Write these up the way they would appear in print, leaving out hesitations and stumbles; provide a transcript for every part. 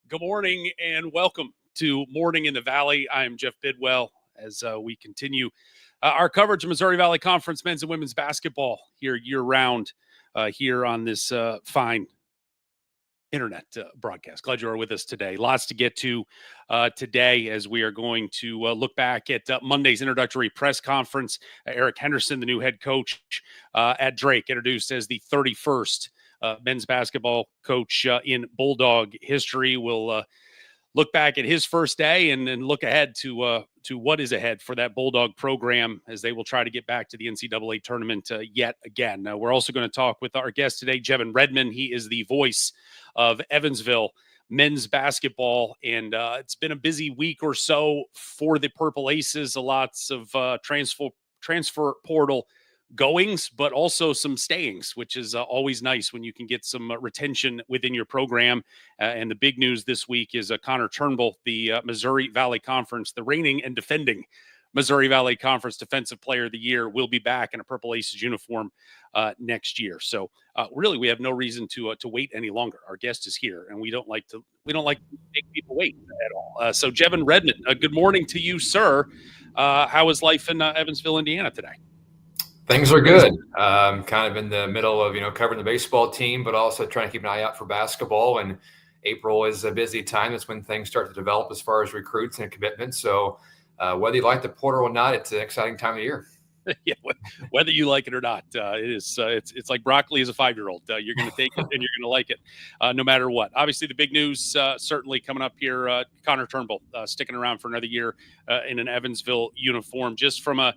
Good morning and welcome to Morning in the Valley. I am Jeff Bidwell as we continue our coverage of Missouri Valley Conference men's and women's basketball here year-round here on this fine internet broadcast. Glad you are with us today. Lots to get to today as we are going to look back at Monday's introductory press conference. Eric Henderson, the new head coach at Drake, introduced as the 31st men's basketball coach in Bulldog history. We'll look back at his first day and look ahead to what is ahead for that Bulldog program as they will try to get back to the NCAA tournament yet again. We're also going to talk with our guest today, Jevin Redman. He is the voice of Evansville men's basketball, and it's been a busy week or so for the Purple Aces. Lots of transfer portal goings, but also some stayings, which is always nice when you can get some retention within your program. And the big news this week is Connor Turnbull, the Missouri Valley Conference, the reigning and defending Missouri Valley Conference Defensive Player of the Year, will be back in a Purple Aces uniform next year. So really, we have no reason to wait any longer. Our guest is here, and we don't like to make people wait at all. So Jevin Redman, good morning to you, sir. How is life in Evansville, Indiana today? Things are good. Kind of in the middle of, covering the baseball team, but also trying to keep an eye out for basketball. And April is a busy time. That's when things start to develop as far as recruits and commitments. So whether you like the portal or not, it's an exciting time of year. Yeah, whether you like it or not, it is. It's like broccoli as a 5-year-old. You're going to take it and you're going to like it, no matter what. Obviously, the big news certainly coming up here: Connor Turnbull sticking around for another year in an Evansville uniform. Just from a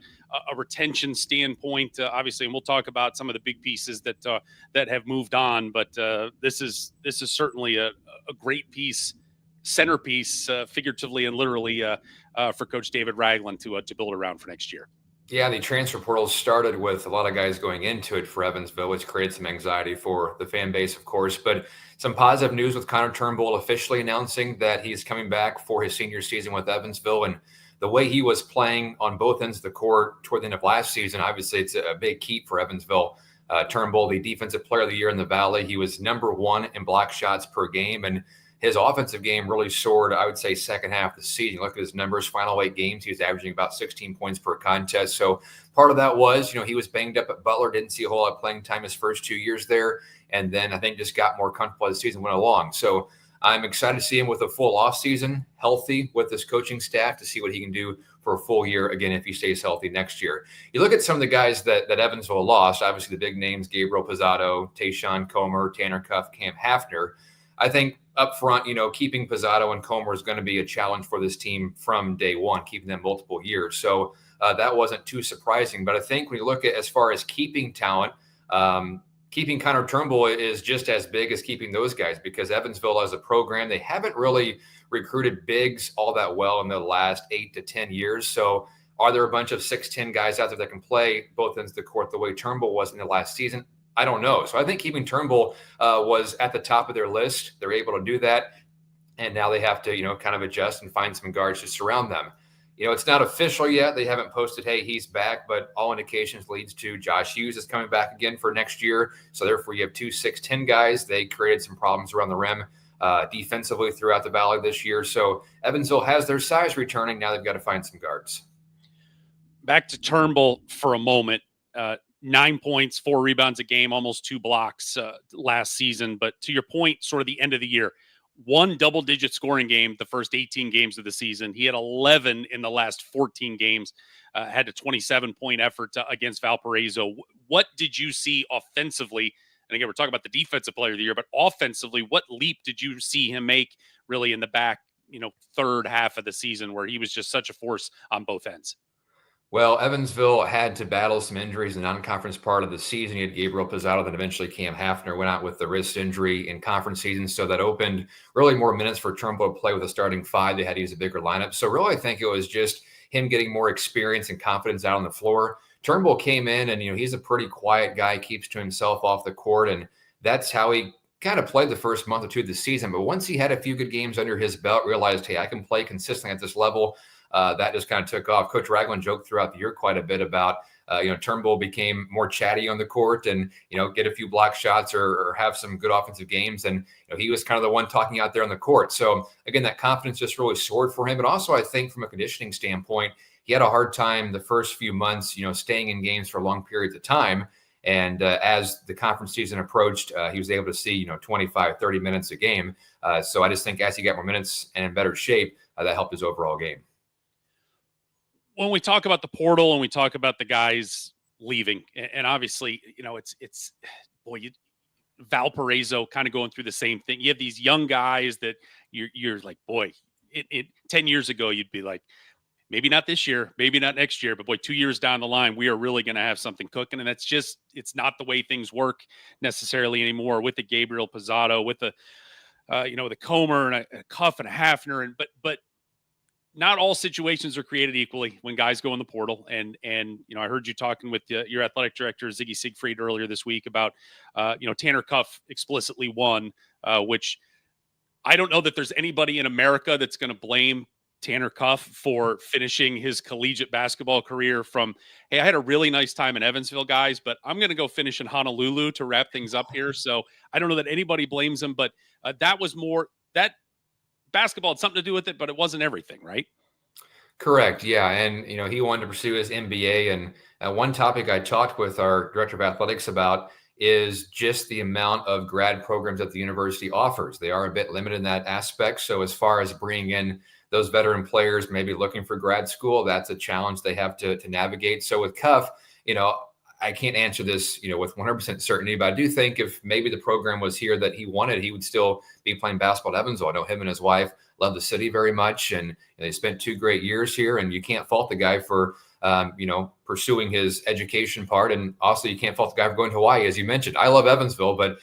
retention standpoint, obviously, and we'll talk about some of the big pieces that have moved on. But this is certainly a great piece, centerpiece, figuratively and literally, for Coach David Ragland to build around for next year. Yeah, the transfer portal started with a lot of guys going into it for Evansville, which created some anxiety for the fan base, of course. But some positive news with Connor Turnbull officially announcing that he's coming back for his senior season with Evansville. And the way he was playing on both ends of the court toward the end of last season, obviously it's a big keep for Evansville. Turnbull, the defensive player of the year in the Valley, he was number 1 in block shots per game. And his offensive game really soared, I would say, second half of the season. Look at his numbers, final 8 games, he was averaging about 16 points per contest. So part of that was, he was banged up at Butler, didn't see a whole lot of playing time his first 2 years there, and then I think just got more comfortable as the season went along. So I'm excited to see him with a full offseason, healthy with his coaching staff, to see what he can do for a full year, again, if he stays healthy next year. You look at some of the guys that Evansville lost, obviously the big names, Gabriel Pizzato, Tayshawn Comer, Tanner Cuff, Cam Hafner. I think up front, keeping Pizzato and Comer is going to be a challenge for this team from day one, keeping them multiple years. So that wasn't too surprising. But I think when you look at as far as keeping talent, keeping Connor Turnbull is just as big as keeping those guys, because Evansville as a program, they haven't really recruited bigs all that well in the last 8 to 10 years. So are there a bunch of 6'10" guys out there that can play both ends of the court the way Turnbull was in the last season? I don't know. So I think keeping Turnbull was at the top of their list. They're able to do that. And now they have to, kind of adjust and find some guards to surround them. It's not official yet. They haven't posted, hey, he's back, but all indications leads to Josh Hughes is coming back again for next year. So therefore you have 2 6'10" guys. They created some problems around the rim defensively throughout the Valley this year. So Evansville has their size returning. Now they've got to find some guards. Back to Turnbull for a moment. 9 points, 4 rebounds a game, almost 2 blocks last season. But to your point, sort of the end of the year, 1 double-digit scoring game the first 18 games of the season. He had 11 in the last 14 games, had a 27-point effort against Valparaiso. What did you see offensively? And again, we're talking about the defensive player of the year, but offensively, what leap did you see him make really in the back, third half of the season where he was just such a force on both ends? Well, Evansville had to battle some injuries in the non-conference part of the season. You had Gabriel Pizzato, then eventually Cam Hafner went out with the wrist injury in conference season. So that opened really more minutes for Turnbull to play with a starting 5. They had to use a bigger lineup. So really, I think it was just him getting more experience and confidence out on the floor. Turnbull came in and, he's a pretty quiet guy, keeps to himself off the court. And that's how he kind of played the first month or 2 of the season. But once he had a few good games under his belt, realized, hey, I can play consistently at this level. That just kind of took off. Coach Ragland joked throughout the year quite a bit about Turnbull became more chatty on the court and, get a few block shots or have some good offensive games. And, he was kind of the one talking out there on the court. So again, that confidence just really soared for him. But also I think from a conditioning standpoint, he had a hard time the first few months, staying in games for long periods of time. And as the conference season approached, he was able to see, 25, 30 minutes a game. So I just think as he got more minutes and in better shape, that helped his overall game. When we talk about the portal and we talk about the guys leaving, and obviously, Valparaiso kind of going through the same thing. You have these young guys that you're like, boy, 10 years ago, you'd be like, maybe not this year, maybe not next year, but boy, 2 years down the line, we are really going to have something cooking. And that's just, it's not the way things work necessarily anymore with the Gabriel Pizzato, with the, the Comer and a Cuff and a Hafner. But not all situations are created equally when guys go in the portal. And I heard you talking with your athletic director, Ziggy Siegfried, earlier this week about, Tanner Cuff explicitly won, which I don't know that there's anybody in America that's going to blame Tanner Cuff for finishing his collegiate basketball career from, hey, I had a really nice time in Evansville, guys, but I'm going to go finish in Honolulu to wrap things up here. So I don't know that anybody blames him, but that basketball had something to do with it, but it wasn't everything, right? Correct. Yeah. And, he wanted to pursue his MBA. And one topic I talked with our director of athletics about is just the amount of grad programs that the university offers. They are a bit limited in that aspect. So as far as bringing in those veteran players, maybe looking for grad school, that's a challenge they have to navigate. So with Cuff, I can't answer this, with 100% certainty, but I do think if maybe the program was here that he wanted, he would still be playing basketball at Evansville. I know him and his wife love the city very much, and they spent 2 great years here, and you can't fault the guy for, pursuing his education part. And also you can't fault the guy for going to Hawaii, as you mentioned. I love Evansville, but,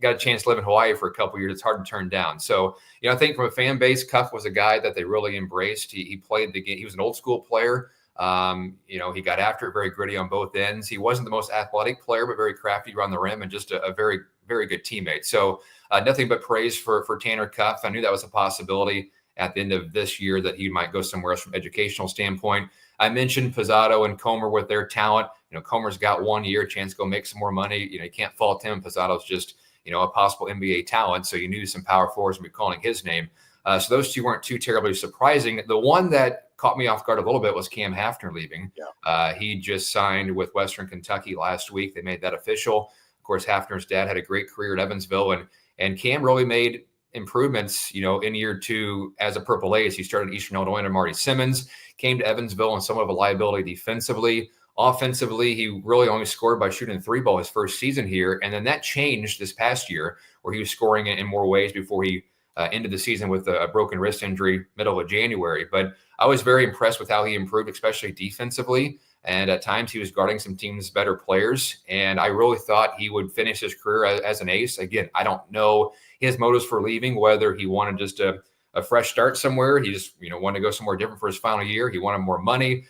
got a chance to live in Hawaii for a couple of years. It's hard to turn down. So, I think from a fan base, Cuff was a guy that they really embraced. He played the game. He was an old school player. He got after it, very gritty on both ends. He wasn't the most athletic player, but very crafty around the rim and just a very, very good teammate. So nothing but praise for Tanner Cuff. I knew that was a possibility at the end of this year that he might go somewhere else from educational standpoint. I mentioned Pizzato and Comer with their talent. Comer's got 1 year chance to go make some more money. You can't fault him. Pizzato's just, a possible NBA talent. So you knew some power forwards would be calling his name. So those two weren't too terribly surprising. The one that caught me off guard a little bit was Cam Hafner leaving. Yeah. He just signed with Western Kentucky last week. They made that official. Of course, Hafner's dad had a great career at Evansville, and Cam really made improvements, in year 2 as a Purple Ace. He started at Eastern Illinois under Marty Simmons, came to Evansville and somewhat of a liability defensively. Offensively, he really only scored by shooting 3-ball his first season here. And then that changed this past year where he was scoring in more ways before he ended the season with a broken wrist injury middle of January. But I was very impressed with how he improved, especially defensively. And at times he was guarding some teams' better players. And I really thought he would finish his career as an ace. Again, I don't know his motives for leaving, whether he wanted just a fresh start somewhere. He just, wanted to go somewhere different for his final year. He wanted more money,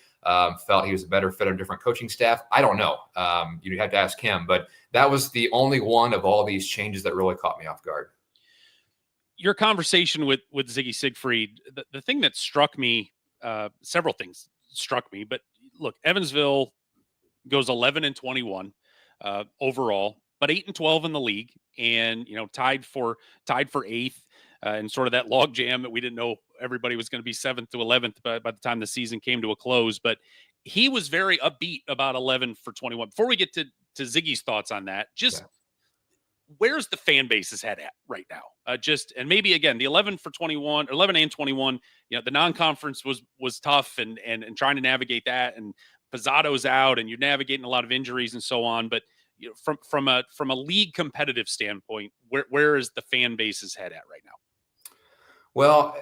felt he was a better fit on a different coaching staff. I don't know. You'd have to ask him. But that was the only one of all these changes that really caught me off guard. Your conversation with Ziggy Siegfried, the thing that struck me, several things struck me, but look, Evansville goes 11-21 overall, but 8-12 in the league, and tied for 8th, and sort of that log jam that we didn't know everybody was going to be 7th to 11th by the time the season came to a close. But he was very upbeat about 11-21. Before we get to Ziggy's thoughts on that, where's the fan base's head at right now? And maybe again, the 11-21, 11-21, the non-conference was tough and trying to navigate that, and Pizzato's out and you're navigating a lot of injuries and so on. But from a league competitive standpoint, where is the fan base's head at right now? Well,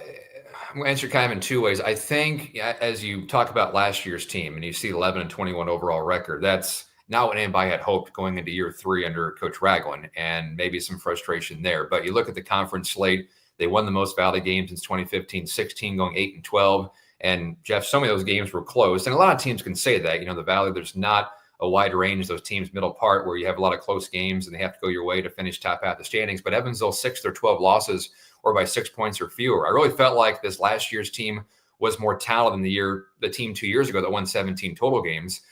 I'm going to answer kind of in 2 ways. I think as you talk about last year's team and you see 11-21 overall record, that's not what anybody had hoped going into year 3 under Coach Ragland, and maybe some frustration there. But you look at the conference slate, they won the most Valley games since 2015-16, going 8-12. And Jeff, some of those games were close. And a lot of teams can say that, the Valley, there's not a wide range, those teams middle part where you have a lot of close games and they have to go your way to finish top half the standings. But Evansville, 6 of their 12 losses or by 6 points or fewer. I really felt like this last year's team was more talented than the team 2 years ago that won 17 total games.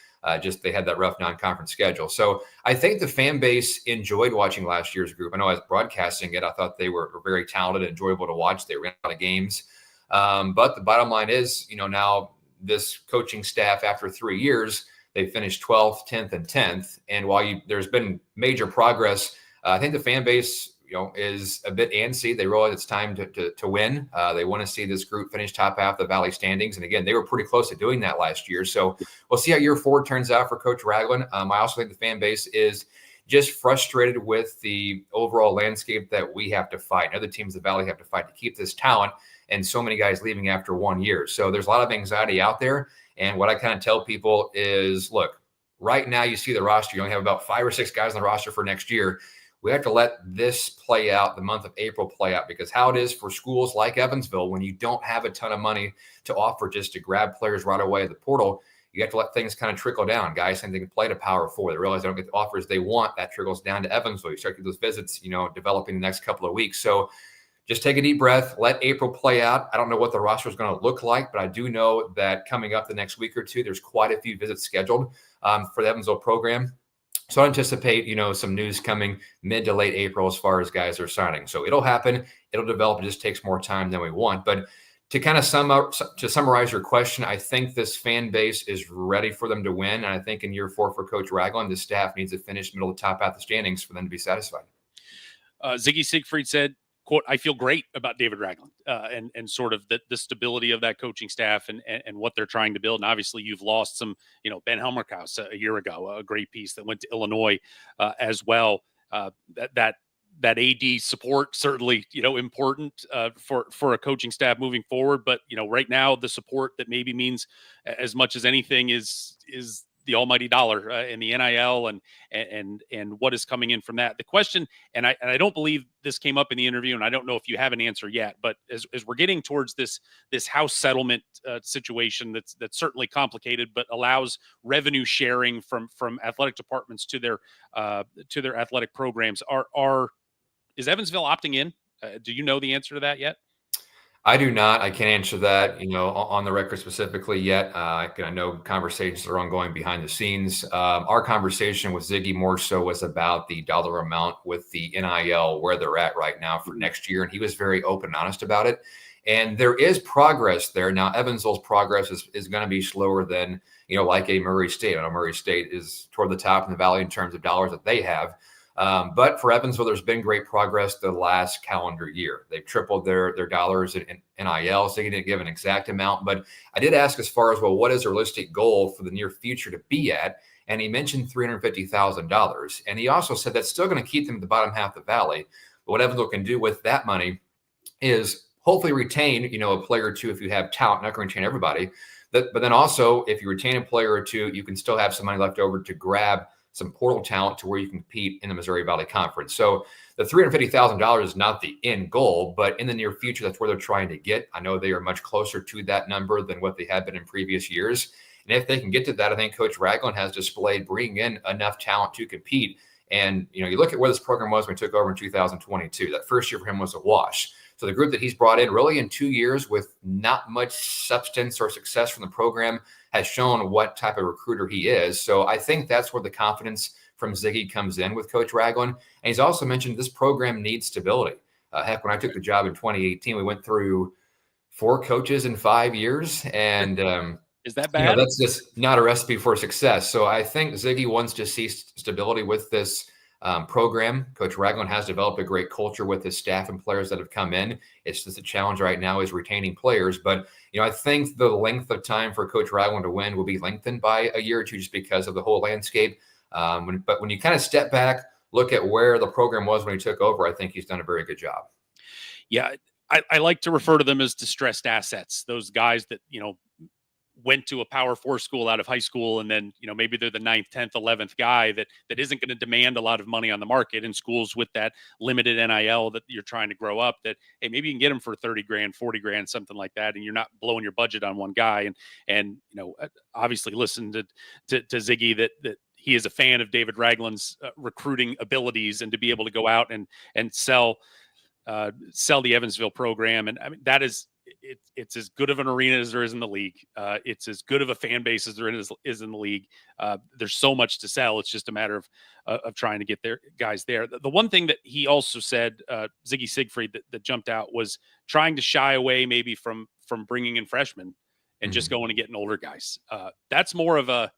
Just they had that rough non-conference schedule. So I think the fan base enjoyed watching last year's group. I know I was broadcasting it. I thought they were very talented and enjoyable to watch. They ran a lot of games. But the bottom line is, now this coaching staff, after 3 years, they finished 12th, 10th, and 10th. And while there's been major progress, I think the fan base, is a bit antsy. They realize it's time to win. They want to see this group finish top half of the Valley standings. And again, they were pretty close to doing that last year. So we'll see how year 4 turns out for Coach Ragland. I also think the fan base is just frustrated with the overall landscape that we have to fight. Other teams in the Valley have to fight to keep this talent, and so many guys leaving after 1 year. So there's a lot of anxiety out there. And what I kind of tell people is, look, right now you see the roster. You only have about 5 or 6 guys on the roster for next year. We have to let this play out, the month of April play out, because how it is for schools like Evansville, when you don't have a ton of money to offer just to grab players right away at the portal, you have to let things kind of trickle down. Guys think they can play to Power 4. They realize they don't get the offers they want. That trickles down to Evansville. You start to get those visits, developing the next couple of weeks. So just take a deep breath, let April play out. I don't know what the roster is going to look like, but I do know that coming up the next week or two, there's quite a few visits scheduled for the Evansville program. So I anticipate, some news coming mid to late April as far as guys are signing. So it'll happen. It'll develop. It just takes more time than we want. But to kind of summarize your question, I think this fan base is ready for them to win. And I think in year 4 for Coach Ragland, the staff needs to finish middle of the top half of the standings for them to be satisfied. Ziggy Siegfried said, quote, "I feel great about David Ragland and sort of the stability of that coaching staff and what they're trying to build." And obviously you've lost some, Ben Helmerkaus a year ago, a great piece that went to Illinois as well. That AD support certainly, important for a coaching staff moving forward. But, right now the support that maybe means as much as anything is the almighty dollar in the NIL and what is coming in from that. The question, and I don't believe this came up in the interview, and I don't know if you have an answer yet, but as we're getting towards this house settlement situation that's certainly complicated, but allows revenue sharing from athletic departments to their athletic programs, is Evansville opting in? Do you know the answer to that yet? I do not. I can't answer that, on the record specifically yet. I know conversations are ongoing behind the scenes. Our conversation with Ziggy more so was about the dollar amount with the NIL, where they're at right now for next year. And he was very open and honest about it. And there is progress there. Now, Evansville's progress is going to be slower than, like a Murray State. I know Murray State is toward the top in the Valley in terms of dollars that they have. But for Evansville, there's been great progress the last calendar year. They've tripled their dollars in NIL. So he didn't give an exact amount, but I did ask as far as, well, what is a realistic goal for the near future to be at? And he mentioned $350,000. And he also said that's still going to keep them at the bottom half of the Valley. But what Evansville can do with that money is hopefully retain, a player or two if you have talent. Not going to retain everybody. But then also, if you retain a player or two, you can still have some money left over to grab some portal talent to where you can compete in the Missouri Valley Conference. So the $350,000 is not the end goal, but in the near future, that's where they're trying to get. I know they are much closer to that number than what they had been in previous years. And if they can get to that, I think Coach Ragland has displayed bringing in enough talent to compete. And, you look at where this program was when he took over in 2022. That first year for him was a wash. So the group that he's brought in really in 2 years with not much substance or success from the program has shown what type of recruiter he is. So I think that's where the confidence from Ziggy comes in with Coach Ragland. And he's also mentioned this program needs stability. Heck, when I took the job in 2018, we went through 4 coaches in 5 years. And is that bad? That's just not a recipe for success. So I think Ziggy wants to see stability with this program. Coach Ragland has developed a great culture with his staff and players that have come in. It's just a challenge right now is retaining players. But, I think the length of time for Coach Ragland to win will be lengthened by a year or two just because of the whole landscape. But when you kind of step back, look at where the program was when he took over, I think he's done a very good job. Yeah, I like to refer to them as distressed assets. Those guys that, went to a Power 4 school out of high school, and then, maybe they're the 9th, 10th, 11th guy that isn't going to demand a lot of money on the market in schools with that limited NIL that you're trying to grow up, that, hey, maybe you can get them for 30 grand, 40 grand, something like that. And you're not blowing your budget on one guy. And, obviously listen to Ziggy that he is a fan of David Ragland's recruiting abilities, and to be able to go out and sell the Evansville program. And I mean, that is it's as good of an arena as there is in the league. It's as good of a fan base as there is in the league. There's so much to sell. It's just a matter of trying to get their guys there. The one thing that he also said, Ziggy Siegfried, that jumped out was trying to shy away maybe from bringing in freshmen and just going and getting older guys. That's more of a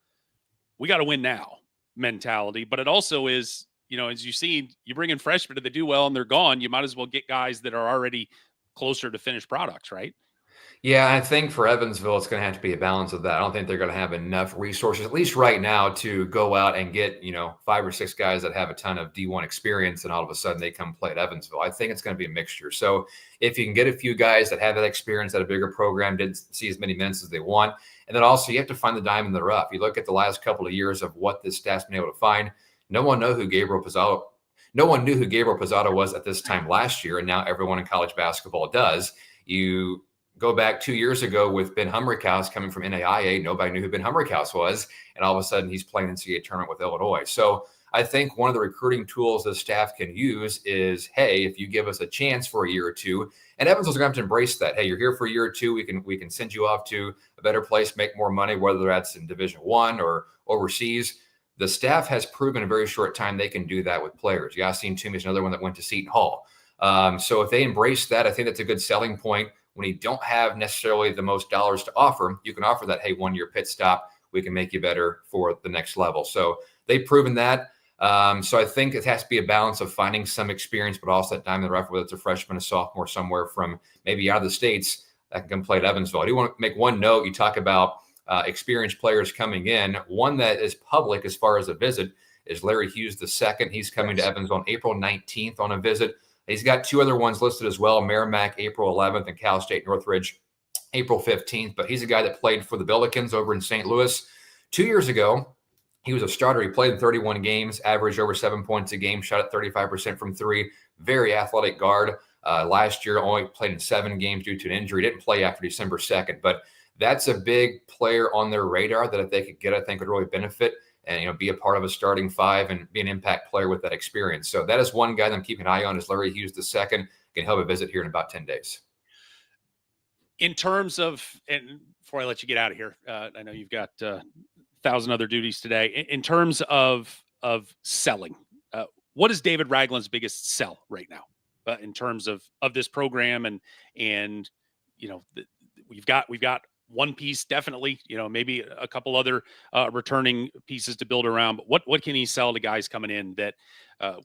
we got to win now mentality, but it also is, as you see, you bring in freshmen and they do well and they're gone. You might as well get guys that are already closer to finished products, right? Yeah, I think for Evansville, it's going to have to be a balance of that. I don't think they're going to have enough resources, at least right now, to go out and get, 5 or 6 guys that have a ton of D1 experience, and all of a sudden they come play at Evansville. I think it's going to be a mixture. So if you can get a few guys that have that experience at a bigger program, didn't see as many minutes as they want, and then also you have to find the diamond in the rough. You look at the last couple of years of what this staff's been able to find. No one knew who Gabriel Pizzotto was at this time last year, and now everyone in college basketball does. You go back 2 years ago with Ben Humrickhouse coming from NAIA. Nobody knew who Ben Humrickhouse was, and all of a sudden he's playing NCAA tournament with Illinois. So I think one of the recruiting tools the staff can use is, hey, if you give us a chance for a year or two, and Evansville's going to have to embrace that. Hey, you're here for a year or two. We can send you off to a better place, make more money, whether that's in Division I or overseas. The staff has proven in a very short time they can do that with players. Yassine Toomey is another one that went to Seton Hall. So if they embrace that, I think that's a good selling point. When you don't have necessarily the most dollars to offer, you can offer that, hey, 1 year pit stop, we can make you better for the next level. So they've proven that. So I think it has to be a balance of finding some experience, but also that diamond in the rough, whether it's a freshman, a sophomore, somewhere from maybe out of the States that can come play at Evansville. I do want to make one note. You talk about experienced players coming in. One that is public as far as a visit is Larry Hughes II. He's coming to Evansville on April 19th on a visit. He's got 2 other ones listed as well, Merrimack, April 11th, and Cal State Northridge, April 15th. But he's a guy that played for the Billikens over in St. Louis 2 years ago. He was a starter. He played in 31 games, averaged over 7 points a game, shot at 35% from 3. Very athletic guard. Last year, only played in 7 games due to an injury. Didn't play after December 2nd. But that's a big player on their radar that if they could get, I think would really benefit and be a part of a starting 5 and be an impact player with that experience. So that is one guy that I'm keeping an eye on is Larry Hughes II. Can help a visit here in about 10 days. In terms of, and before I let you get out of here, I know you've got 1,000 other duties today. In terms of selling, what is David Ragland's biggest sell right now in terms of this program? And we've got one piece, definitely, maybe a couple other returning pieces to build around. But what can he sell to guys coming in that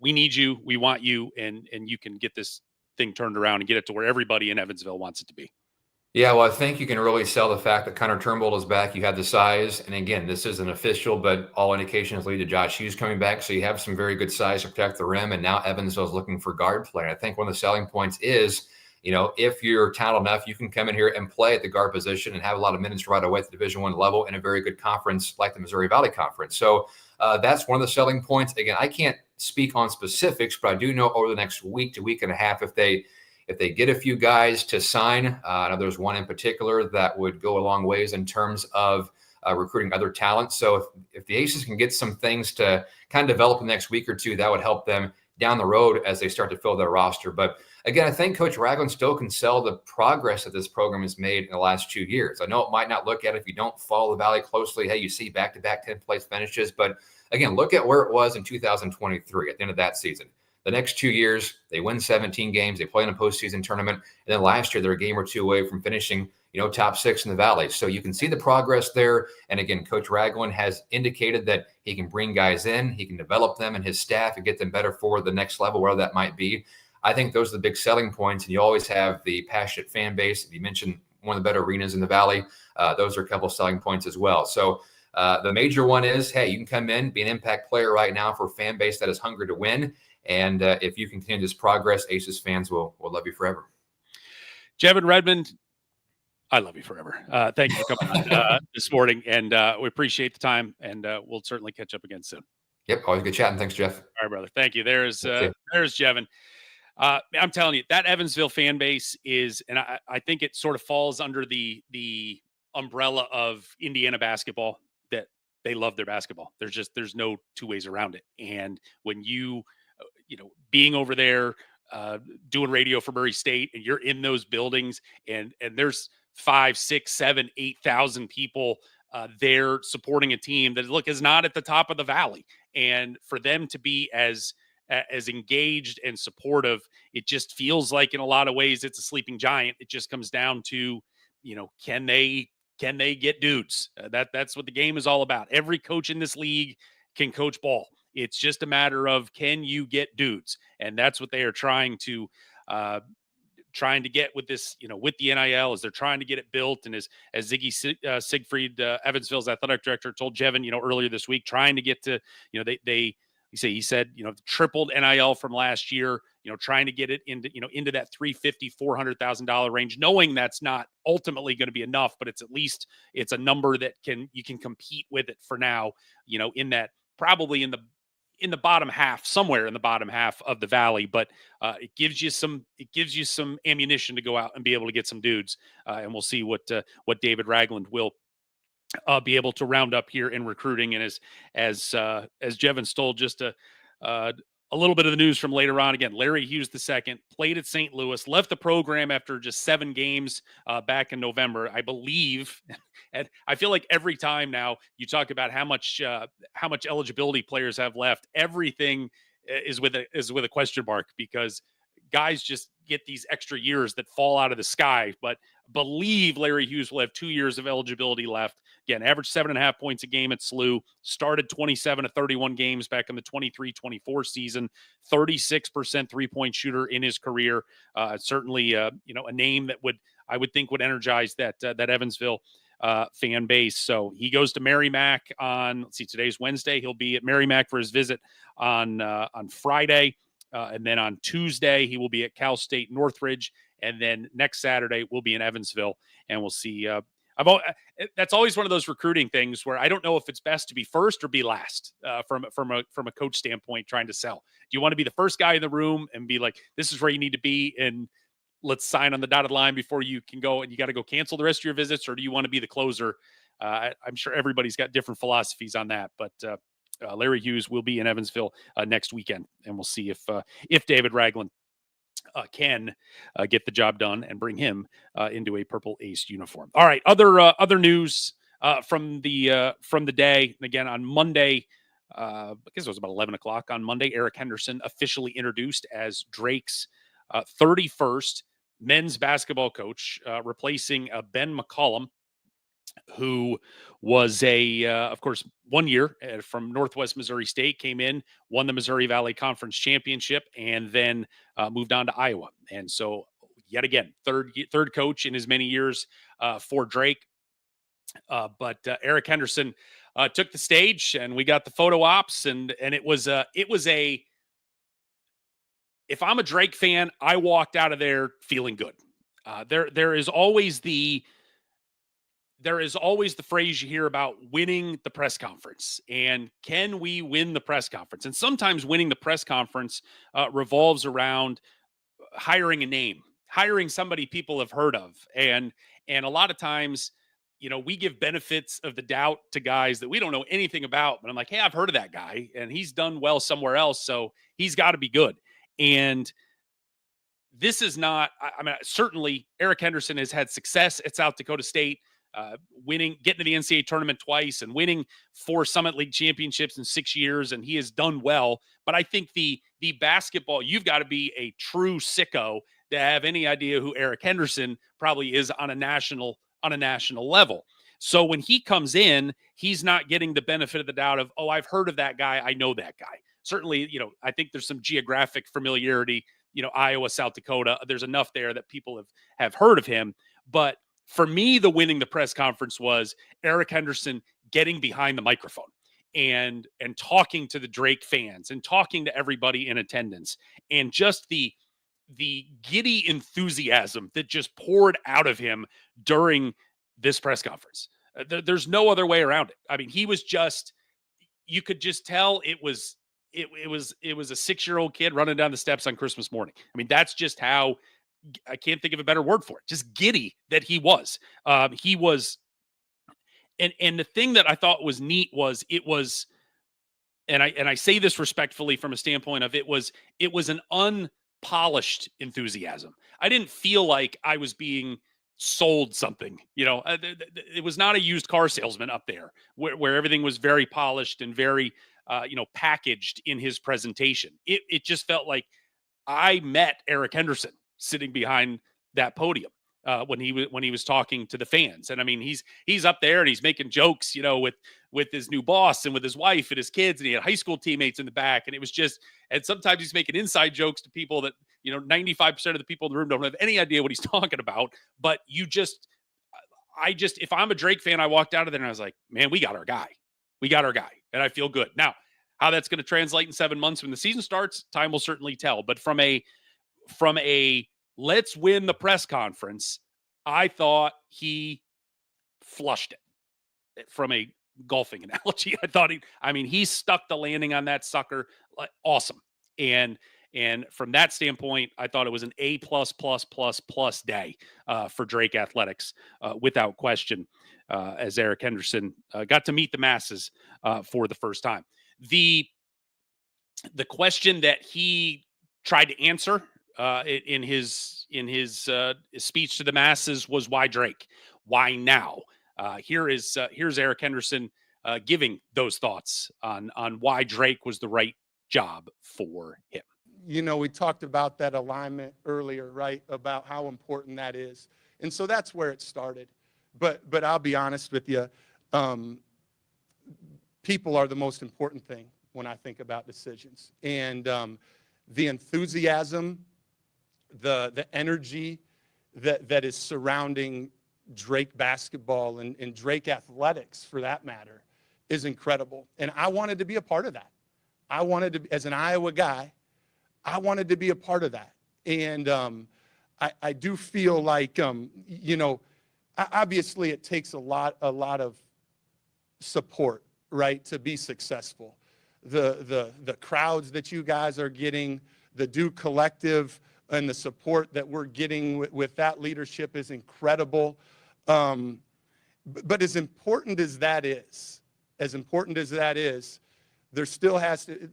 we need you, we want you, and you can get this thing turned around and get it to where everybody in Evansville wants it to be? Yeah, well, I think you can really sell the fact that Connor Turnbull is back. You have the size. And again, this isn't official, but all indications lead to Josh Hughes coming back. So you have some very good size to protect the rim. And now Evansville is looking for guard play. And I think one of the selling points is, if you're talented enough, you can come in here and play at the guard position and have a lot of minutes right away at the Division I level in a very good conference like the Missouri Valley Conference. So that's one of the selling points. Again, I can't speak on specifics, but I do know over the next week to week and a half, if they get a few guys to sign, I know there's one in particular that would go a long ways in terms of recruiting other talent. So if the Aces can get some things to kind of develop the next week or two, that would help them down the road as they start to fill their roster. But again, I think Coach Ragland still can sell the progress that this program has made in the last 2 years. I know it might not look at it if you don't follow the Valley closely. Hey, you see back-to-back 10th-place finishes. But again, look at where it was in 2023 at the end of that season. The next 2 years, they win 17 games. They play in a postseason tournament. And then last year, they're a game or two away from finishing, top 6 in the Valley. So you can see the progress there. And again, Coach Ragland has indicated that he can bring guys in. He can develop them and his staff and get them better for the next level, wherever that might be. I think those are the big selling points. And you always have the passionate fan base. You mentioned one of the better arenas in the Valley. Those are a couple of selling points as well. So the major one is, hey, you can come in, be an impact player right now for a fan base that is hungry to win. And if you can continue this progress, Aces fans will love you forever. Jevin Redman, I love you forever. Thank you for coming on this morning, and we appreciate the time, and we'll certainly catch up again soon. Yep, always good chatting. Thanks, Jeff. All right, brother. Thank you. There's Jevin. I'm telling you, that Evansville fan base is, and I think it sort of falls under the umbrella of Indiana basketball, that they love their basketball. There's no two ways around it. And when being over there, doing radio for Murray State, and you're in those buildings, and there's 5, 6, 7, 8,000 people there supporting a team that is not at the top of the valley, and for them to be as engaged and supportive, it just feels like in a lot of ways it's a sleeping giant. It just comes down to, can they get dudes? That's what the game is all about. Every coach in this league can coach ball. It's just a matter of, can you get dudes? And that's what they are trying to get with this, with the NIL, as they're trying to get it built. And as Ziggy Siegfried, Evansville's athletic director, told Jevin, earlier this week, trying to get to, he said, tripled NIL from last year, trying to get it into that $350,000, $400,000 range, knowing that's not ultimately going to be enough, but it's a number that you can compete with it for now, in that, probably in the bottom half, somewhere in the bottom half of the valley, but it gives you some ammunition to go out and be able to get some dudes, and we'll see what David Ragland will be able to round up here in recruiting. And as Jevin stole just a little bit of the news from later on, again, Larry Hughes II played at St. Louis, left the program after just 7 games back in November, I believe. And I feel like every time now you talk about how much eligibility players have left, everything is with a question mark, because guys just get these extra years that fall out of the sky. But believe Larry Hughes will have 2 years of eligibility left. Again, averaged 7.5 points a game at SLU, started 27 of 31 games back in the 23-24 season, 36% three-point shooter in his career. Certainly, a name that I would think would energize that Evansville fan base. So he goes to Merrimack on, today's Wednesday. He'll be at Merrimack for his visit on Friday. And then on Tuesday, he will be at Cal State Northridge. And then next Saturday, we'll be in Evansville. And we'll see. That's always one of those recruiting things where I don't know if it's best to be first or be last from a coach standpoint, trying to sell. Do you want to be the first guy in the room and be like, this is where you need to be, and let's sign on the dotted line before you can go, and you got to go cancel the rest of your visits? Or do you want to be the closer? I'm sure everybody's got different philosophies on that, but Larry Hughes will be in Evansville next weekend, and we'll see if David Ragland can get the job done and bring him into a Purple Ace uniform. All right, other news from the day. Again, on Monday, I guess it was about 11 o'clock on Monday, Eric Henderson officially introduced as Drake's 31st men's basketball coach, replacing Ben McCollum, who was of course, 1 year from Northwest Missouri State, came in, won the Missouri Valley Conference Championship, and then moved on to Iowa. And so, yet again, third coach in as many years for Drake. But Eric Henderson took the stage, and we got the photo ops, and it was if I'm a Drake fan, I walked out of there feeling good. There is always the phrase you hear about winning the press conference, and can we win the press conference? And sometimes winning the press conference revolves around hiring a name, hiring somebody people have heard of. And a lot of times, we give benefits of the doubt to guys that we don't know anything about, but I'm like, hey, I've heard of that guy and he's done well somewhere else, so he's got to be good. And this is not, I mean, certainly Eric Henderson has had success at South Dakota State, getting to the NCAA tournament twice and winning 4 Summit League championships in 6 years, and he has done well. But I think the basketball, you've got to be a true sicko to have any idea who Eric Henderson probably is on a national level. So when he comes in, he's not getting the benefit of the doubt of, oh, I've heard of that guy, I know that guy. Certainly, I think there's some geographic familiarity, Iowa, South Dakota, there's enough there that people have heard of him. But for me, the winning the press conference was Eric Henderson getting behind the microphone and talking to the Drake fans and talking to everybody in attendance, and just the giddy enthusiasm that just poured out of him during this press conference. There's no other way around it. I mean, he was just, you could just tell it was a 6-year-old kid running down the steps on Christmas morning. I mean, that's just how, I can't think of a better word for it, just giddy that he was. He was, and the thing that I thought was neat was and I say this respectfully from a standpoint of it was an polished enthusiasm. I didn't feel like I was being sold something. It was not a used car salesman up there where everything was very polished and very, packaged in his presentation. It just felt like I met Eric Henderson sitting behind that podium when he was talking to the fans. And I mean, he's up there and he's making jokes, with his new boss and with his wife and his kids, and he had high school teammates in the back. And it was just, and sometimes he's making inside jokes to people that 95% of the people in the room don't have any idea what he's talking about. But if I'm a Drake fan, I walked out of there and I was like, man, we got our guy. We got our guy. And I feel good. Now, how that's going to translate in 7 months when the season starts, time will certainly tell. But from a let's win the press conference, I thought he flushed it. From a golfing analogy, I thought he stuck the landing on that sucker. Awesome. And from that standpoint, I thought it was an A++++ day for Drake Athletics, without question, as Eric Henderson got to meet the masses for the first time. The question that he tried to answer in his speech to the masses was, why Drake? Why now? Here's Eric Henderson giving those thoughts on why Drake was the right job for him. We talked about that alignment earlier, right? About how important that is. And so that's where it started. But I'll be honest with you. People are the most important thing when I think about decisions. And the enthusiasm, the energy that is surrounding Drake basketball and Drake athletics, for that matter, is incredible. And I wanted to be a part of that. I wanted to, as an Iowa guy, I wanted to be a part of that. And I do feel like, obviously it takes a lot of support, right, to be successful. The crowds that you guys are getting, the Duke Collective, and the support that we're getting with that leadership is incredible. But as important as that is, there still has to,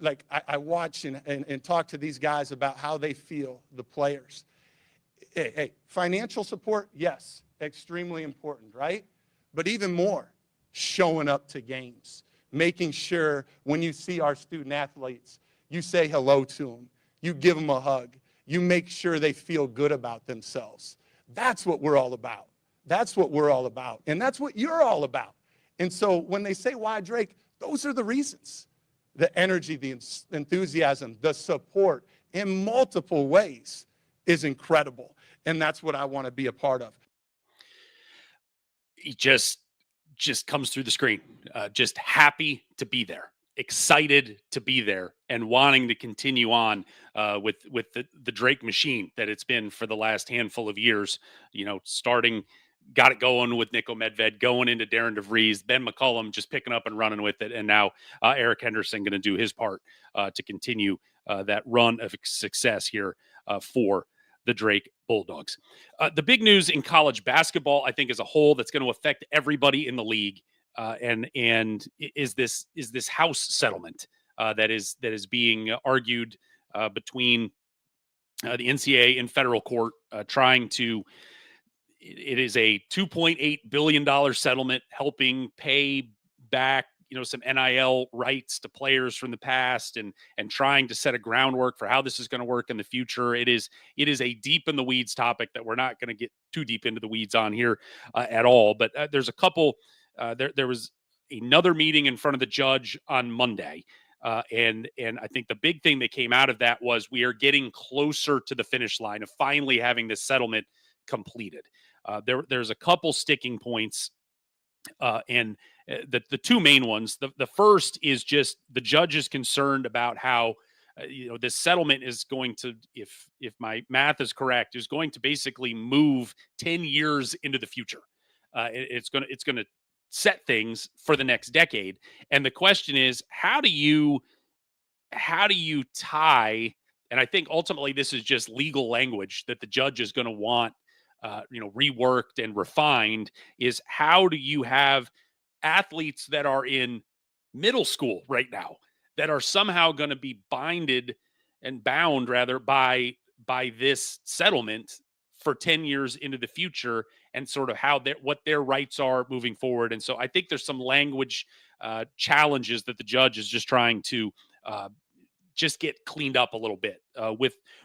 I watch and talk to these guys about how they feel, the players. Hey, financial support, yes, extremely important, right? But even more, showing up to games, making sure when you see our student athletes, you say hello to them, you give them a hug, you make sure they feel good about themselves. That's what we're all about. That's what we're all about. And that's what you're all about. And so when they say, why Drake, those are the reasons. The energy, the enthusiasm, the support in multiple ways is incredible. And that's what I want to be a part of. He just comes through the screen, just happy to be there, excited to be there, and wanting to continue on with the Drake machine that it's been for the last handful of years. Got it going with Nico Medved, going into Darren DeVries, Ben McCollum just picking up and running with it, and now Eric Henderson going to do his part to continue that run of success here for the Drake Bulldogs. The big news in college basketball, I think, as a whole, that's going to affect everybody in the league, and is this House settlement that is being argued between the NCAA and federal court, trying to. It is a $2.8 billion settlement helping pay back, some NIL rights to players from the past, and trying to set a groundwork for how this is going to work in the future. It is a deep in the weeds topic that we're not going to get too deep into the weeds on here at all. But there's a couple. There was another meeting in front of the judge on Monday. And I think the big thing that came out of that was we are getting closer to the finish line of finally having this settlement completed. There's a couple sticking points, and the two main ones. The first is just the judge is concerned about how this settlement is going to, if my math is correct, is going to basically move 10 years into the future. It's going to set things for the next decade, and the question is, how do you tie? And I think ultimately this is just legal language that the judge is going to want reworked and refined, is how do you have athletes that are in middle school right now that are somehow going to be bound by by this settlement for 10 years into the future, and sort of how what their rights are moving forward. And so I think there's some language challenges that the judge is just trying to just get cleaned up a little bit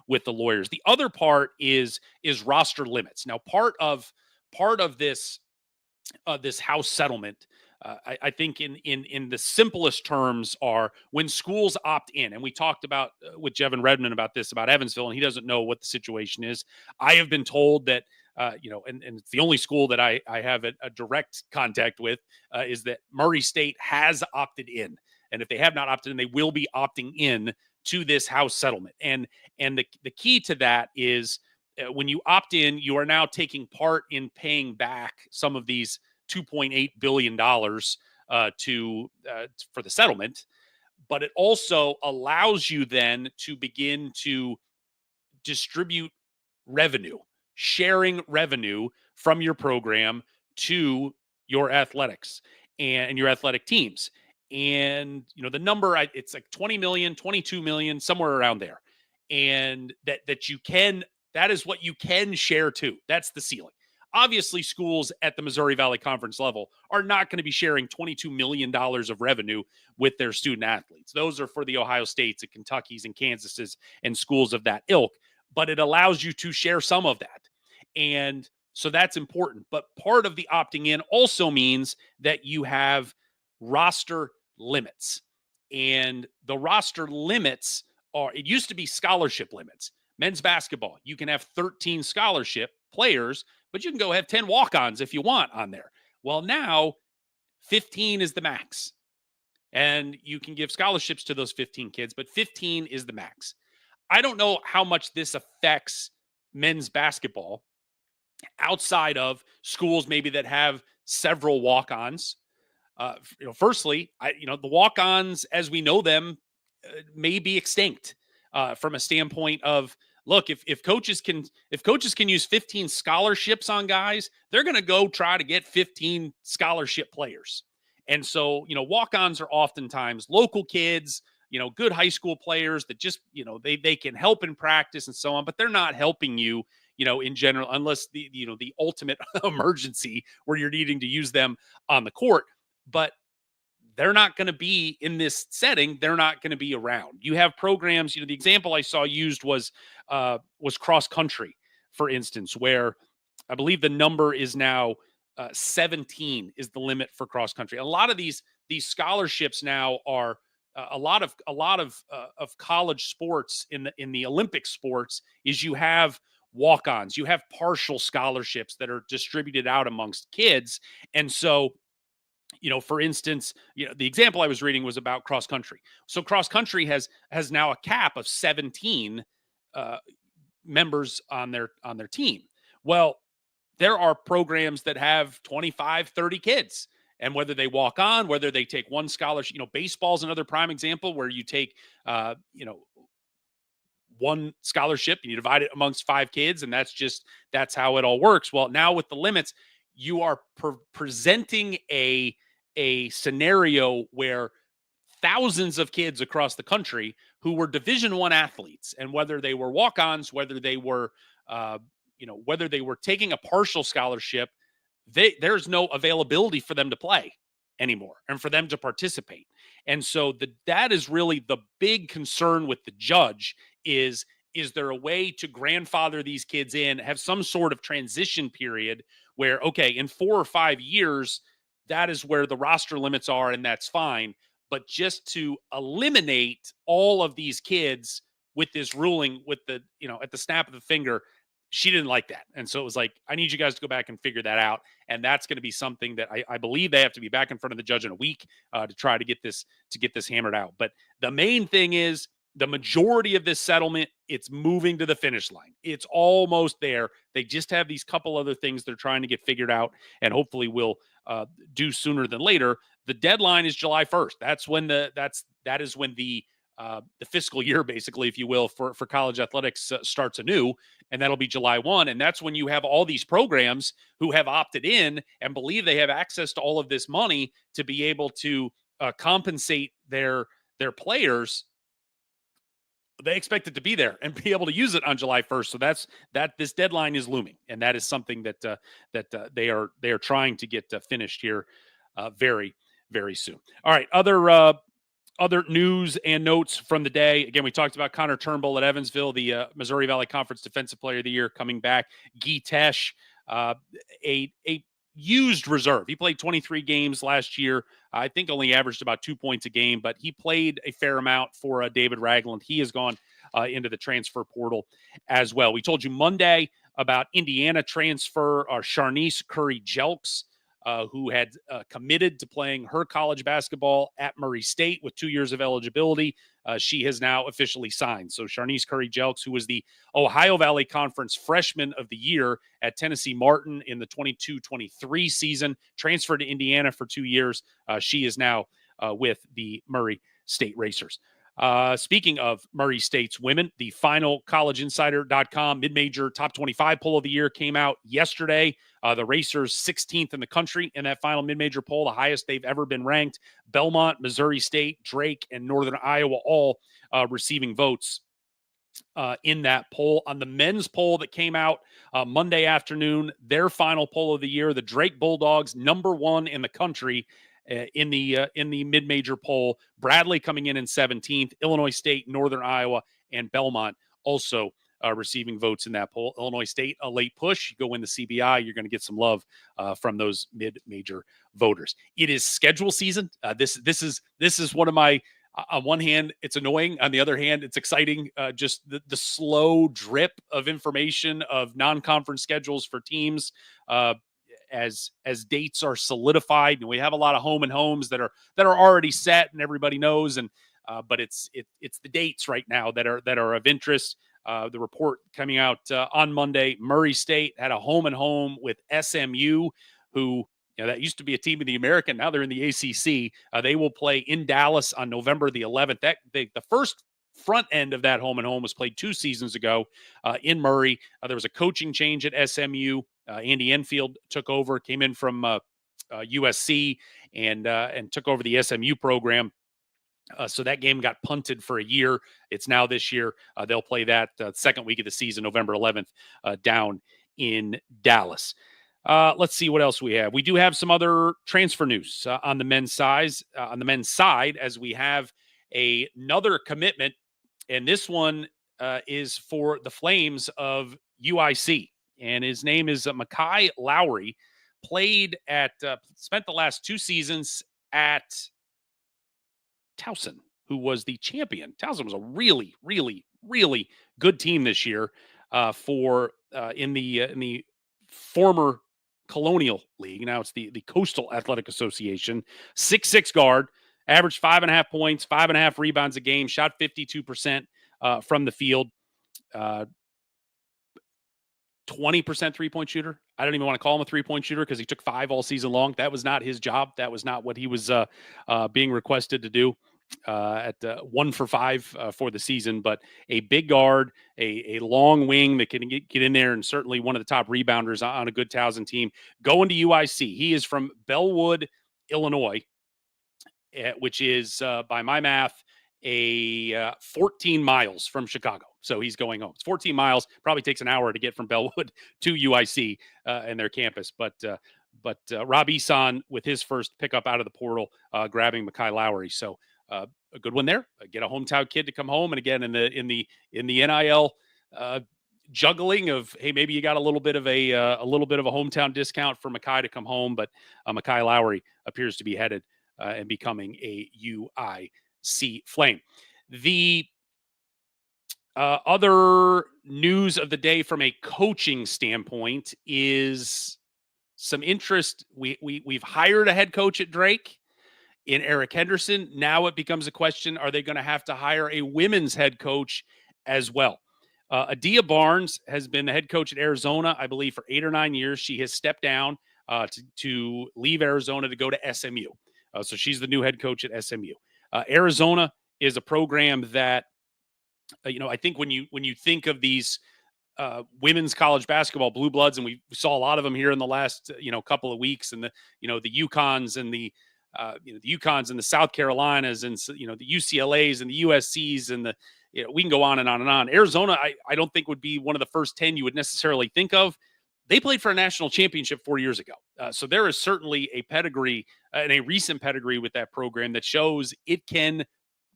with the lawyers. The other part is roster limits. Now, part of this this House settlement, I think in the simplest terms, are when schools opt in. And we talked about with Jevin Redman about this, about Evansville, and he doesn't know what the situation is. I have been told that, and it's the only school that I have a direct contact with, is that Murray State has opted in. And if they have not opted in, they will be opting in to this House settlement. And the key to that is, when you opt in, you are now taking part in paying back some of these $2.8 billion for the settlement. But it also allows you then to begin to distribute revenue, sharing revenue from your program to your athletics and your athletic teams. And, the number, it's like 20 million, 22 million, somewhere around there. And that is what you can share too. That's the ceiling. Obviously, schools at the Missouri Valley Conference level are not going to be sharing $22 million of revenue with their student athletes. Those are for the Ohio States and Kentuckys and Kansases and schools of that ilk. But it allows you to share some of that. And so that's important. But part of the opting in also means that you have roster limits. And the roster limits it used to be scholarship limits. Men's basketball, you can have 13 scholarship players, but you can go have 10 walk-ons if you want on there. Well, now 15 is the max. And you can give scholarships to those 15 kids, but 15 is the max. I don't know how much this affects men's basketball outside of schools maybe that have several walk-ons. Firstly, the walk-ons as we know them may be extinct from a standpoint of, look, if coaches can use 15 scholarships on guys, they're going to go try to get 15 scholarship players. And so, walk-ons are oftentimes local kids, good high school players that just, they can help in practice and so on, but they're not helping you, in general, unless the ultimate emergency where you're needing to use them on the court. But they're not going to be in this setting. They're not going to be around. You have programs, the example I saw used was cross country, for instance, where I believe the number is now 17 is the limit for cross country. A lot of these scholarships now are a lot of college sports in the Olympic sports is you have walk-ons, you have partial scholarships that are distributed out amongst kids. And so, for instance, the example I was reading was about cross country. So cross country has now a cap of 17 members on their team. Well, there are programs that have 25, 30 kids. And whether they walk on, whether they take one scholarship, baseball is another prime example where you take, one scholarship and you divide it amongst 5 kids. And that's how it all works. Well, now with the limits, you are presenting a scenario where thousands of kids across the country who were Division I athletes, and whether they were walk-ons, whether they were taking a partial scholarship, there's no availability for them to play anymore and for them to participate. And so that is really the big concern with the judge is there a way to grandfather these kids in, have some sort of transition period where, okay, in 4 or 5 years, that is where the roster limits are, and that's fine. But just to eliminate all of these kids with this ruling, with the, at the snap of the finger, she didn't like that. And so it was like, I need you guys to go back and figure that out. And that's going to be something that I believe they have to be back in front of the judge in a week to try to get this hammered out. But the main thing is, the majority of this settlement, it's moving to the finish line. It's almost there. They just have these couple other things they're trying to get figured out, and hopefully will do sooner than later. The deadline is July 1st. That is when the fiscal year, basically, if you will, for college athletics starts anew, and that'll be July 1. And that's when you have all these programs who have opted in and believe they have access to all of this money to be able to compensate their players. they expect it to be there and be able to use it on July 1st. So this deadline is looming, and that is something that they are trying to get finished here very, very soon. All right, other news and notes from the day. Again, we talked about Connor Turnbull at Evansville, the Missouri Valley Conference Defensive Player of the Year, coming back. Guy Tesh, a used reserve. He played 23 games last year. I think only averaged about 2 points a game, but he played a fair amount for David Ragland. He has gone into the transfer portal as well. We told you Monday about Indiana transfer Sharnice Curry-Jelks, who had committed to playing her college basketball at Murray State with 2 years of eligibility. She has now officially signed. So Sharnice Curry-Jelks, who was the Ohio Valley Conference Freshman of the Year at Tennessee Martin in the 22-23 season, transferred to Indiana for 2 years. She is now with the Murray State Racers. Speaking of Murray State's women, the final collegeinsider.com mid-major top 25 poll of the year came out yesterday. The Racers 16th in the country in that final mid-major poll, the highest they've ever been ranked. Belmont, Missouri State, Drake, and Northern Iowa all receiving votes in that poll. On the men's poll that came out Monday afternoon, their final poll of the year, the Drake Bulldogs, number 1 in the country in the mid-major poll. Bradley coming in 17th. Illinois State, Northern Iowa, and Belmont also receiving votes in that poll. Illinois State, a late push. You go win the CBI, you're going to get some love from those mid-major voters. It is schedule season. This is one of my. On one hand, it's annoying. On the other hand, it's exciting. Just the slow drip of information of non-conference schedules for teams as dates are solidified. And we have a lot of home and homes that are already set and everybody knows. And but it's the dates right now that are of interest. The report coming out on Monday: Murray State had a home and home with SMU, who. That used to be a team in the American. Now they're in the ACC. They will play in Dallas on November the 11th. The first front end of that home and home was played 2 seasons ago in Murray. There was a coaching change at SMU. Andy Enfield took over, came in from USC, and took over the SMU program. So that game got punted for a year. It's now this year. They'll play that second week of the season, November 11th, down in Dallas. Let's see what else we have. We do have some other transfer news on the men's side, as we have another commitment, and this one is for the Flames of UIC, and his name is Makai Lowry. Spent the last 2 seasons at Towson, who was the champion. Towson was a really, really, really good team this year in the former Colonial League. Now it's the Coastal Athletic Association. 6'6" guard, averaged 5.5 points, 5.5 rebounds a game, shot 52% from the field. 20% three-point shooter. I don't even want to call him a three-point shooter because he took 5 all season long. That was not his job. That was not what he was being requested to do at 1 for 5 for the season. But a big guard, a long wing that can get in there, and certainly one of the top rebounders on a good Towson team. Going to UIC. He is from Bellwood, Illinois, which is, by my math, 14 miles from Chicago. So he's going home. It's 14 miles. Probably takes an hour to get from Bellwood to UIC and their campus. But Rob Eson with his first pickup out of the portal, grabbing Makai Lowry. So a good one there. Get a hometown kid to come home. And again, in the NIL juggling of, hey, maybe you got a little bit of a hometown discount for Makai to come home, but Makai Lowry appears to be headed and becoming a UIC Flame. The other news of the day from a coaching standpoint is some interest. We've hired a head coach at Drake in Eric Henderson. Now it becomes a question: are they going to have to hire a women's head coach as well? Adia Barnes has been the head coach at Arizona, I believe, for 8 or 9 years. She has stepped down to leave Arizona to go to SMU. So she's the new head coach at SMU. Arizona is a program that, I think when you think of these women's college basketball blue bloods, and we saw a lot of them here in the last couple of weeks, and the UConns and the UConns and the South Carolinas and the UCLAs and the USCs and the we can go on and on and on. Arizona, I don't think would be one of the first 10 you would necessarily think of. They played for a national championship 4 years ago. So there is certainly a pedigree and a recent pedigree with that program that shows it can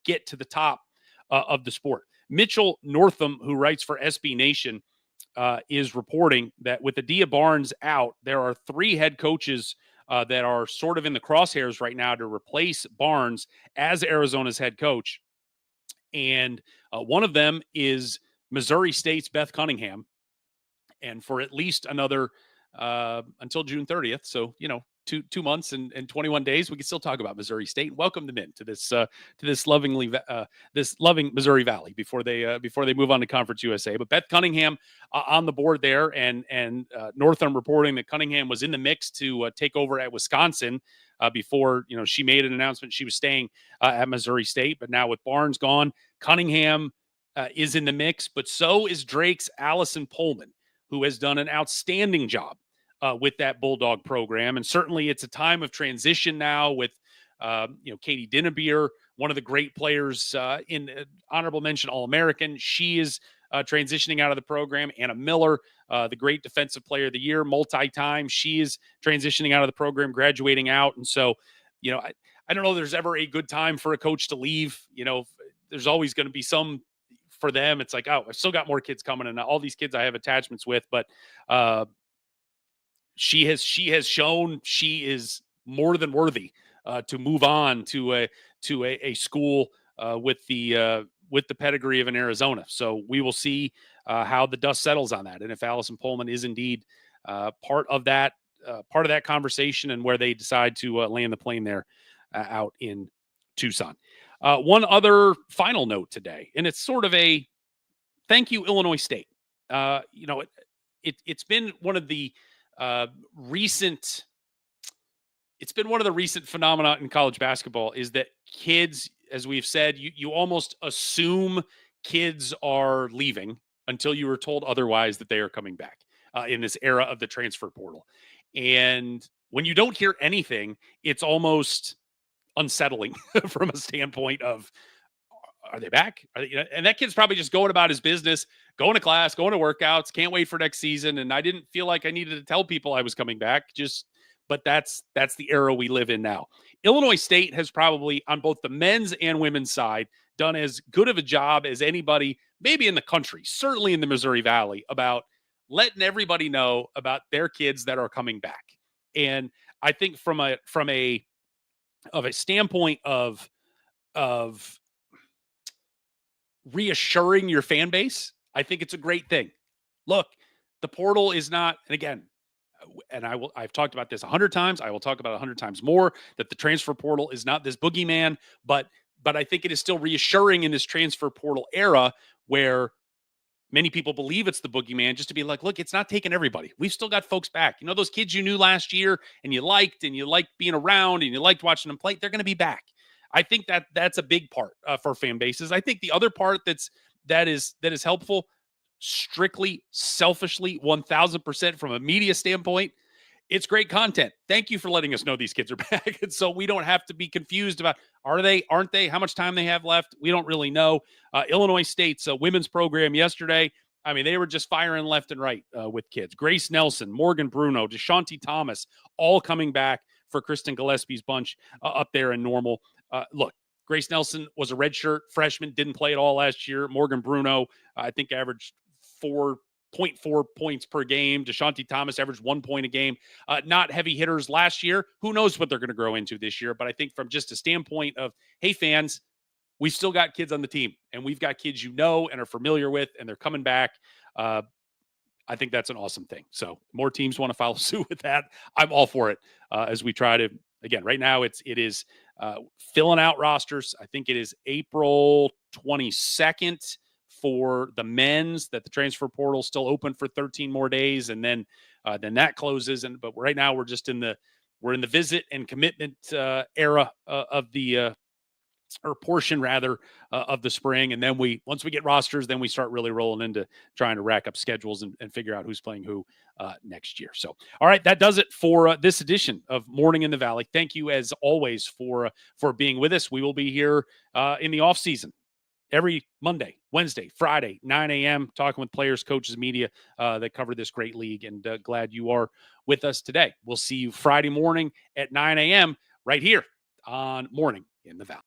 get to the top of the sport. Mitchell Northam, who writes for SB Nation, is reporting that with Adia Barnes out, there are 3 head coaches that are sort of in the crosshairs right now to replace Barnes as Arizona's head coach. And one of them is Missouri State's Beth Cunningham. And for at least another until June 30th. So, 2 months and 21 days, we can still talk about Missouri State. Welcome them in to this loving Missouri Valley before they move on to Conference USA. But Beth Cunningham on the board there, and Northam reporting that Cunningham was in the mix to take over at Wisconsin before she made an announcement she was staying at Missouri State. But now with Barnes gone, Cunningham is in the mix, but so is Drake's Allison Pullman, who has done an outstanding job with that Bulldog program. And certainly it's a time of transition now with, Katie Dinnebier, one of the great players in honorable mention All-American. She is transitioning out of the program. Anna Miller, the great defensive player of the year, multi-time. She is transitioning out of the program, graduating out. And so, I don't know if there's ever a good time for a coach to leave. There's always going to be some for them. It's like, oh, I've still got more kids coming, and all these kids I have attachments with, but she has shown she is more than worthy to move on to a school with the pedigree of an Arizona. So we will see how the dust settles on that, and if Allison Pullman is indeed part of that conversation, and where they decide to land the plane there out in Tucson. One other final note today, and it's sort of a thank you, Illinois State. It's been one of the recent phenomena in college basketball is that kids, as we've said, you almost assume kids are leaving until you are told otherwise that they are coming back in this era of the transfer portal. And when you don't hear anything, it's almost unsettling from a standpoint of, are they back? And that kid's probably just going about his business, going to class, going to workouts, can't wait for next season. And I didn't feel like I needed to tell people I was coming back, but that's the era we live in now. Illinois State has probably, on both the men's and women's side, done as good of a job as anybody, maybe in the country, certainly in the Missouri Valley, about letting everybody know about their kids that are coming back. And I think from a standpoint of reassuring your fan base, I think it's a great thing. Look, the portal is not, and again, and I've talked about this 100 times. I will talk about 100 times more, that the transfer portal is not this boogeyman, but I think it is still reassuring in this transfer portal era where many people believe it's the boogeyman, just to be like, look, it's not taking everybody. We've still got folks back. Those kids you knew last year and you liked being around and you liked watching them play, they're going to be back. I think that's a big part for fan bases. I think the other part that is helpful, strictly, selfishly, 1000% from a media standpoint, it's great content. Thank you for letting us know these kids are back. And so we don't have to be confused about, are they, aren't they, how much time they have left. We don't really know. Illinois State's women's program yesterday, they were just firing left and right with kids. Grace Nelson, Morgan Bruno, DeShanti Thomas, all coming back for Kristen Gillespie's bunch up there in Normal. Look, Grace Nelson was a redshirt freshman, didn't play at all last year. Morgan Bruno, I think, averaged 4.4 points per game. DeShanti Thomas averaged 1 point a game. Not heavy hitters last year. Who knows what they're going to grow into this year? But I think from just a standpoint of, hey, fans, we've still got kids on the team, and we've got kids and are familiar with, and they're coming back. I think that's an awesome thing. So more teams want to follow suit with that. I'm all for it as we try to, again, right now it is filling out rosters. I think it is April 22nd for the men's that the transfer portal is still open for 13 more days. And then that closes. But right now we're just in the visit and commitment era of the, or portion rather, of the spring. And then once we get rosters, then we start really rolling into trying to rack up schedules and figure out who's playing who next year. So, all right, that does it for this edition of Morning in the Valley. Thank you as always for being with us. We will be here in the off season every Monday, Wednesday, Friday, 9 a.m., talking with players, coaches, media that cover this great league. And glad you are with us today. We'll see you Friday morning at 9 a.m. right here on Morning in the Valley.